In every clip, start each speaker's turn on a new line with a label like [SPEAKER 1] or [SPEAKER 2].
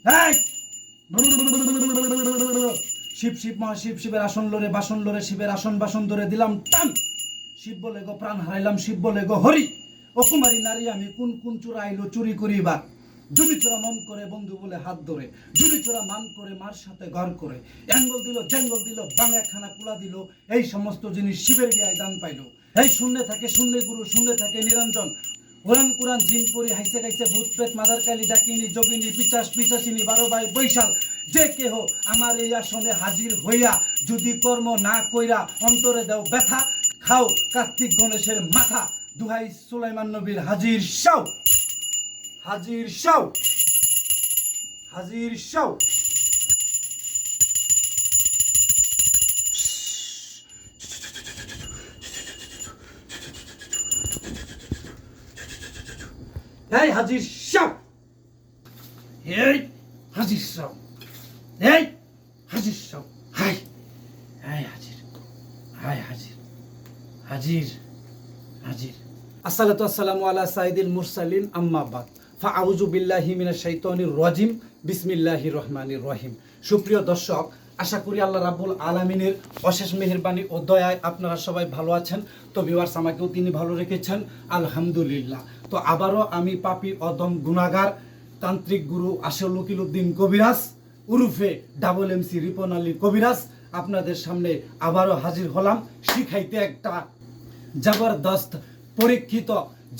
[SPEAKER 1] এই শিব শিব মহাশিব, শিবের আসন লরে বাসন লরে, শিবের আসন বাসন ধরে দিলাম টান। শিব বলে গো প্রাণ হারাইলাম, শিব বলে গো হরি। ও কুমারী নারী আমি কোন কোন চোরা আইলো চুরি করিবার। যদি চোরা মন করে বন্ধু বলে হাত ধরে, যদি চোরা মান করে মার সাথে ঘর করে, অ্যাঙ্গল দিল জ্যাঙ্গল দিল বাংলা খানা কুলা দিল, এই সমস্ত জিনিস শিবের বিয়ায় দান পাইল। এই শূন্যে থাকে শূন্যে গুরু, শূন্যে থাকে নিরঞ্জন। কোরআন কোরআন জিন পরি হাইসে গাইছে ভূত প্রেত মাদার কালী ডাকিনী যোগিনী পিচাস পিচাসিনী 12 বাই বৈশাল যে কেহ আমার এই আসনে হাজির হইয়া, যদি কর্ম না কইরা অন্তরে দাও ব্যথা, খাও কার্তিক গণেশের মাথা। দুহাই সুলাইমান নবীর হাজির সাও, হাজির সাও, হাজির সাও। এই হাজির সাও, এই হাজির সাও, এই হাজির সাও। হাই হাই হাজির, হাই হাজির, হাজির হাজির। আসসালাতু আসসালামু আলা সাইয়্যিদিল মুরসালিন আম্মা বাদ। ফাআউযু বিল্লাহি মিনাশ শাইতানির রাজিম। বিসমিল্লাহির রহমানির রহিম। সুপ্রিয় দর্শক, আশা করি আল্লাহ রাব্বুল আলামিনের অশেষ মেহেরবানি ও দয়ায় আপনারা সবাই ভালো আছেন। তো ভিউয়ার্স, আমাকেও তিনি ভালো রেখেছেন, আলহামদুলিল্লাহ। তো আবারও আমি পাপী অদম গুনাহগার তান্ত্রিক গুরু আসিফুল উদ্দিন কবিরাজ উরুফে ডাবল এমসি রিপন আলী কবিরাজ আপনাদের সামনে আবারও হাজির হলাম শিখাইতে একটা জবরদস্ত পরীক্ষিত,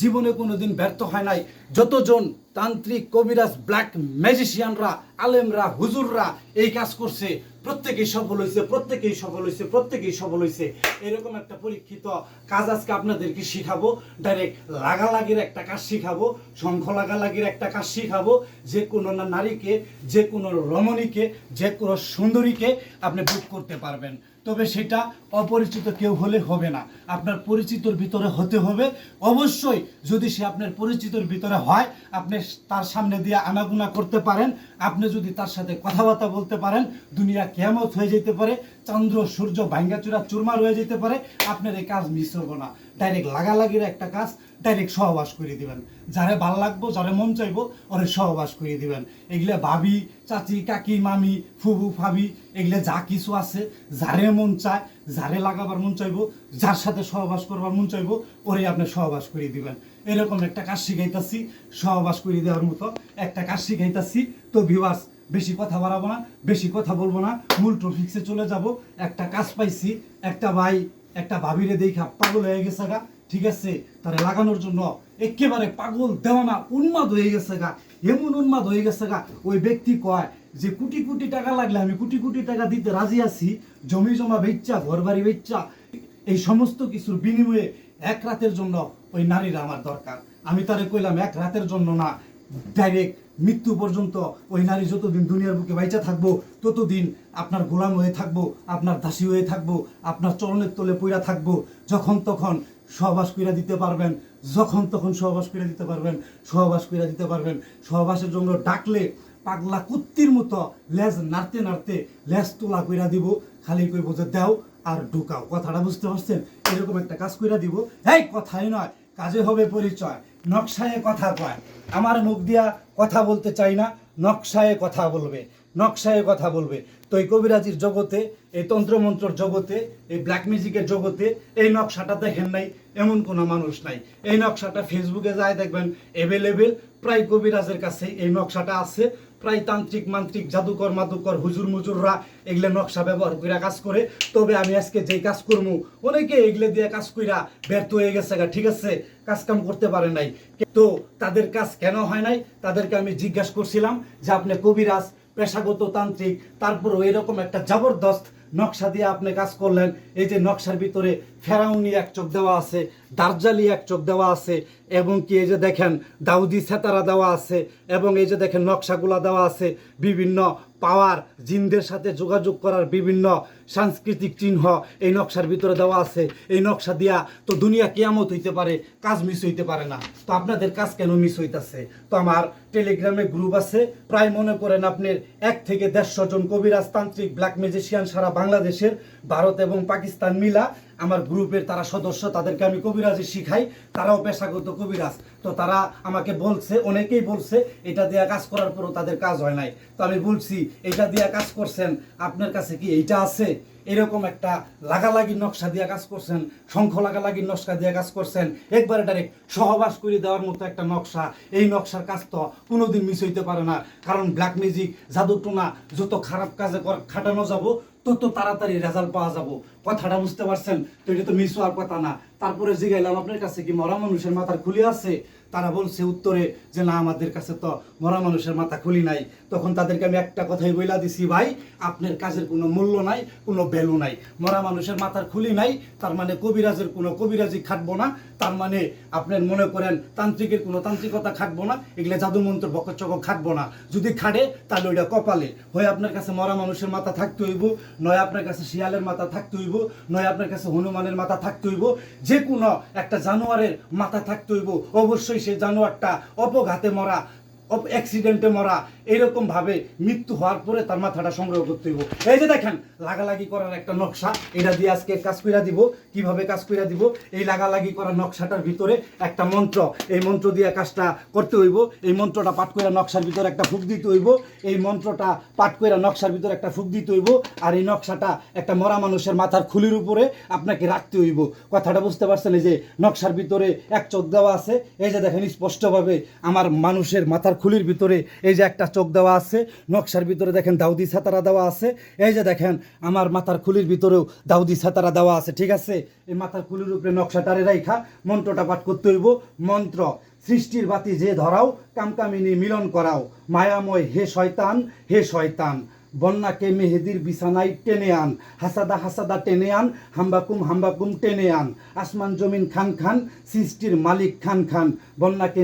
[SPEAKER 1] জীবনে কোনোদিন ব্যর্থ হয় নাই। যতজন তান্ত্রিক কবিরাজ ব্ল্যাক ম্যাজিশিয়ানরা আলেমরা হুজুররা এই কাজ করছে, প্রত্যেকেই সফল হয়েছে, প্রত্যেকেই সফল হয়েছে, প্রত্যেকেই সফল হয়েছে। এরকম একটা পরীক্ষিত কাজ আজকে আপনাদেরকে শিখাবো। ডাইরেক্ট লাগালাগির একটা কাজ শিখাবো, শঙ্খ লাগালাগির একটা কাজ শিখাবো। যে কোনো নারীকে, যে কোনো রমণীকে, যে কোনো সুন্দরীকে আপনি বুক করতে পারবেন। তবে সেটা অপরিচিত কেউ হলে হবে না, আপনার পরিচিতর ভিতরে হতে হবে অবশ্যই। যদি সে আপনার পরিচিতর ভিতরে হয়, আপনি তার সামনে দিয়ে আনাগুনা করতে পারেন, আপনি যদি তার সাথে কথাবার্তা বলতে পারেন, দুনিয়া কিয়ামত হয়ে যেতে পারে, চন্দ্র সূর্য ভাঙ্গাচুরা চুরমার হয়ে যেতে পারে, আপনার এই কাজ মিস হবো না। ডাইরেক্ট লাগালাগির একটা কাজ, ডাইরেক্ট সহবাস করে দিবেন। যারে ভাল লাগবো, যারে মন চাইবো, ওরে সহবাস করে দিবেন। এগুলা ভাবি, চাচি, কাকি, মামি, ফুবু, ফাবি, এগুলা যা কিছু আছে, যারে মন চায়, যারে লাগাবার মন চাইবো, যার সাথে সহবাস করবার মন চাইবো, ওরে আপনি সহবাস করে দিবেন। এরকম একটা কাজ শিখাইতাছি, সহবাস করে দেওয়ার মতো একটা কাজ শিখাইতাছি। তো ভিউয়ার্স, বেশি কথা বাড়াবো না, বেশি কথা বলবো না, মূল টপিক্সে চলে যাব। একটা কাজ পাইছি, একটা ভাই একটা ভাবিরে দেখা পাগল হয়ে গেছে গা, ঠিক আছে, তারে লাগানোর জন্য একেবারে পাগল দেওয়ানা উন্মাদ হয়ে গেছে গা, এমন উন্মাদ হয়ে গেছে গা। ওই ব্যক্তি কয় যে কোটি কোটি টাকা লাগলে আমি কোটি কোটি টাকা দিতে রাজি আছি, জমি জমা বেচ্চা, ঘর বাড়ি বেচ্চা, এই সমস্ত কিছুর বিনিময়ে এক রাতের জন্য ওই নারীরা আমার দরকার। আমি তারে কইলাম এক রাতের জন্য না, ডাইরেক্ট মৃত্যু পর্যন্ত ওই নারী যতদিন দুনিয়ার বুকে বাইচা থাকবো, ততদিন আপনার গোলাম হয়ে থাকবো, আপনার দাসী হয়ে থাকবো, আপনার চরণের তলে পইরা থাকবো। যখন তখন সহবাস কইরা দিতে পারবেন, যখন তখন সহবাস কইরা দিতে পারবেন, সহবাস কইরা দিতে পারবেন। সহবাসের জন্য ডাকলে পাগলা কুত্তির মতো লেজ নাড়তে নাড়তে লেজ তোলা কইরা দিব, খালি কইব যে দেও আর ঢুকাও। কথাটা বুঝতে পারছেন? এরকম একটা কাজ কইরা দিব। এই কথাই নয়, কাজে হবে পরিচয়। নকশায় কথা কয়, আমার মুখ দিয়া কথা বলতে চাই না, নকশায় কথা বলবে, নকশায় কথা বলবে। তো এই কবিরাজির জগতে, এই তন্ত্রমন্ত্রর জগতে, এই ব্ল্যাক মিউজিকের জগতে এই নকশাটা দেখেন নাই এমন কোনো মানুষ নাই। এই নকশাটা ফেসবুকে যায় দেখবেন অ্যাভেলেবেল, প্রায় কবিরাজের কাছে এই নকশাটা আছে। প্রায় তান্ত্রিক মান্ত্রিক জাদুকর মাদুকর হুজুর মুজুররা এগুলো নকশা ব্যবহার করে কাজ করে। তবে আমি আজকে যেই কাজ করবো, অনেকে এগুলো দিয়ে কাজ কইরা ব্যর্থ হয়ে গেছে গা, ঠিক আছে, কাজ কাম করতে পারে নাই। তো তাদের কাজ কেন হয় নাই, তাদেরকে আমি জিজ্ঞাসা করছিলাম যে আপনি কবিরাজ, পেশাগত তান্ত্রিক, তারপরও এরকম একটা জবরদস্ত নকশা দিয়ে আপনি কাজ করলেন। এই যে নকশার ভিতরে ফেরাউনি এক চোখ দেওয়া আছে, দার্জালি এক চোখ দেওয়া আছে, এবং কি এই যে দেখেন দাউদি সেতারা দেওয়া আছে, এবং এই যে দেখেন নকশাগুলা দেওয়া আছে, বিভিন্ন পাওয়ার জিনদের সাথে যোগাযোগ করার বিভিন্ন সাংস্কৃতিক চিহ্ন এই নকশার ভিতরে দেওয়া আছে। এই নকশা দিয়া তো দুনিয়া কিয়ামত হইতে পারে, কাজ মিস হইতে পারে না। তো আপনাদের কাজ কেন মিস হইতেছে? তো আমার টেলিগ্রামে গ্রুপ আছে, প্রায় মনে করেন আপনার 1 থেকে 150 জন কবিরাজ তান্ত্রিক ব্ল্যাক ম্যাজিশিয়ান সারা বাংলাদেশের, ভারত এবং পাকিস্তান মিলা
[SPEAKER 2] আমার গ্রুপের তারা সদস্য, তাদেরকে আমি কবিরাজি শিখাই, তারাও পেশাগত কবিরাজ। তো তারা আমাকে বলছে, অনেকেই বলছে এটা দিয়ে কাজ করার পরও তাদের কাজ হয় নাই। তো আমি বলছি এটা দিয়ে কাজ করছেন, আপনার কাছে কি এইটা আছে? এরকম একটা লাগালাগি নকশা দিয়ে কাজ করছেন, শঙ্খ লাগালাগি নকশা দিয়ে কাজ করছেন, একবারে ডাইরেক্ট সহবাস করে দেওয়ার মতো একটা নকশা। এই নকশার কাজ তো কোনোদিন মিস হইতে পারে না, কারণ ব্ল্যাক ম্যাজিক, জাদুটোনা যত খারাপ কাজে খাটানো যাব তত তাড়াতাড়ি রেজাল্ট পাওয়া যাব। কথাটা বুঝতে পারছেন? তো এটা তো মিস হওয়ার কথা না। তারপরে জিগাইলাম আপনার কাছে কি মরা মানুষের মাথার খুলি আছে? তারা বলছে উত্তরে যে না, আমাদের কাছে তো মরা মানুষের মাথা খুলি নাই। তখন তাদেরকে আমি একটা কথাই বইলা দিছি, ভাই আপনার কাজের কোনো মূল্য নাই, কোনো ভ্যালু নাই। মরা মানুষের মাথার খুলি নাই তার মানে কবিরাজের কোনো কবিরাজি খাটবো না, তার মানে আপনার মনে করেন তান্ত্রিকের কোনো তান্ত্রিকতা খাটবো না, এগুলো জাদুমন্ত্র বকচক খাটবো না। যদি খাটে তাহলে ওইটা কপালে। হয় আপনার কাছে মরা মানুষের মাথা থাকতে হইব, নয় আপনার কাছে শিয়ালের মাথা থাকতে হইব, নয় আপনার কাছে হনুমানের মাথা থাকতে হইব, যে কোনো একটা জানোয়ারের মাথা থাকতে হইব। অবশ্যই সেই জানোয়ারটা অপঘাতে মরা, অ্যাক্সিডেন্টে মরা, এইরকম ভাবে মৃত্যু হওয়ার পরে তার মাথাটা সংগ্রহ করতে হইব। এই যে দেখেন লাগালাগি করার একটা নকশা, এটা দিয়ে আজকে কাজ কইরা দিব। কিভাবে কাজ কইরা দিব? এই লাগালাগি করা নকশাটার ভিতরে একটা মন্ত্র, এই মন্ত্র দিয়ে কাজটা করতে হইব। এই মন্ত্রটা পাঠ কইরা নকশার ভিতরে একটা ফুক দিতে হইব। এই মন্ত্রটা পাঠ কইরা নকশার ভিতরে একটা ফুক দিতে হইব। আর এই নকশাটা একটা মরা মানুষের মাথার খুলির উপরে আপনাকে রাখতে হইব। কথাটা বুঝতে পারছেন? এই যে নকশার ভিতরে এক চোখ দেওয়া আছে, এই যে দেখেন স্পষ্টভাবে আমার মানুষের মাথার খুলির ভিতরে এই যে একটা চোখ দেওয়া আছে, নকশার ভিতরে দেখেন দাউদি ছাতারা দেওয়া আছে, এই যে দেখেন আমার মাথার খুলির ভিতরেও দাউদি ছাতারা দেওয়া আছে। ঠিক আছে, এই মাথার খুলির উপরে নকশাটারে রাইখা মন্ত্রটা পাঠ করতে হইব। মন্ত্র: সৃষ্টির বাতি যে ধরাও, কামকামিনী মিলন করাও, মায়াময় হে শয়তান, হে শয়তান, বন্যাকে মেহেদির বিছানায় টেনে আন, হাসাদা হাসাদা টেনে আন, হাম্বাকুম হাম্বাকুম টেনে আন, আসমান জমিন খান খান, সৃষ্টির মালিক খান খান, বন্যাকে